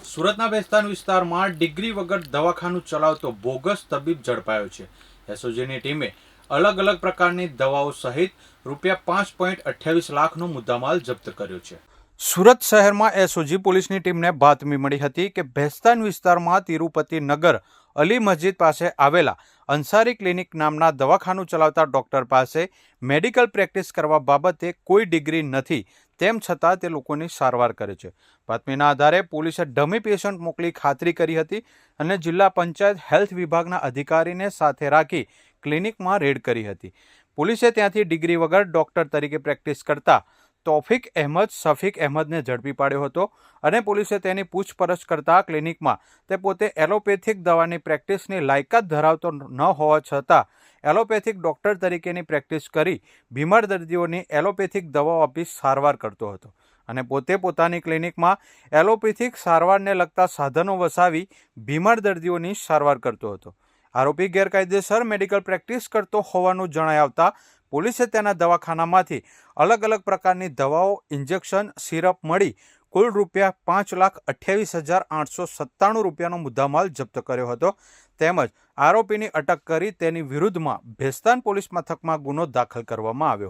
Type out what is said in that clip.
સુરતના ભેસ્તાન વિસ્તારમાં ડિગ્રી વગર દવાખાનું ચલાવતો બોગસ તબીબ ઝડપાયો છે। એસઓજીની ટીમે અલગ અલગ પ્રકારની દવાઓ સહિત ₹5.28 લાખનો મુદ્દામાલ જપ્ત કર્યો છે। સુરત શહેરમાં એસઓજી પોલીસની ટીમને બાતમી મળી હતી કે ભેસ્તાન વિસ્તારમાં તિરુપતિ નગર અલી મસ્જિદ પાસે આવેલા અંસારી ક્લિનિક નામના દવાખાનું ચલાવતા ડોક્ટર પાસે મેડિકલ પ્રેક્ટિસ કરવા બાબતે કોઈ ડિગ્રી નથી, તેમ છતાં તે લોકોની સારવાર કરે છે। બાતમીના આધારે પોલીસે ડમી પેશન્ટ મોકલી ખાતરી કરી હતી અને જિલ્લા પંચાયત હેલ્થ વિભાગના અધિકારીને સાથે રાખી ક્લિનિકમાં રેડ કરી હતી। પોલીસે ત્યાંથી ડિગ્રી વગર ડોક્ટર તરીકે પ્રેક્ટિસ કરતા તોફિક અહેમદ શફીક અહેમદને ઝડપી પાડ્યો હતો અને પોલીસે તેની પૂછપરછ કરતા ક્લિનિકમાં તે પોતે એલોપેથિક દવાની પ્રેક્ટિસની લાયકાત ધરાવતો ન હોવા છતાં એલોપેથિક ડોક્ટર તરીકેની પ્રેક્ટિસ કરી બીમાર દર્દીઓની એલોપેથિક દવાઓ આપી સારવાર કરતો હતો અને પોતે પોતાની ક્લિનિકમાં એલોપેથિક સારવારને લગતા સાધનો વસાવી બીમાર દર્દીઓની સારવાર કરતો હતો। આરોપી ગેરકાયદેસર મેડિકલ પ્રેક્ટિસ કરતો હોવાનું જણાઈ આવતા પોલીસે તેના દવાખાનામાંથી અલગ અલગ પ્રકારની દવાઓ, ઇન્જેક્શન, સિરપ મળી કુલ ₹5,28,897નો મુદ્દામાલ જપ્ત કર્યો હતો તેમજ આરોપીની અટક કરી તેની વિરુદ્ધમાં ભેસ્તાન પોલીસ મથકમાં ગુનો દાખલ કરવામાં આવ્યો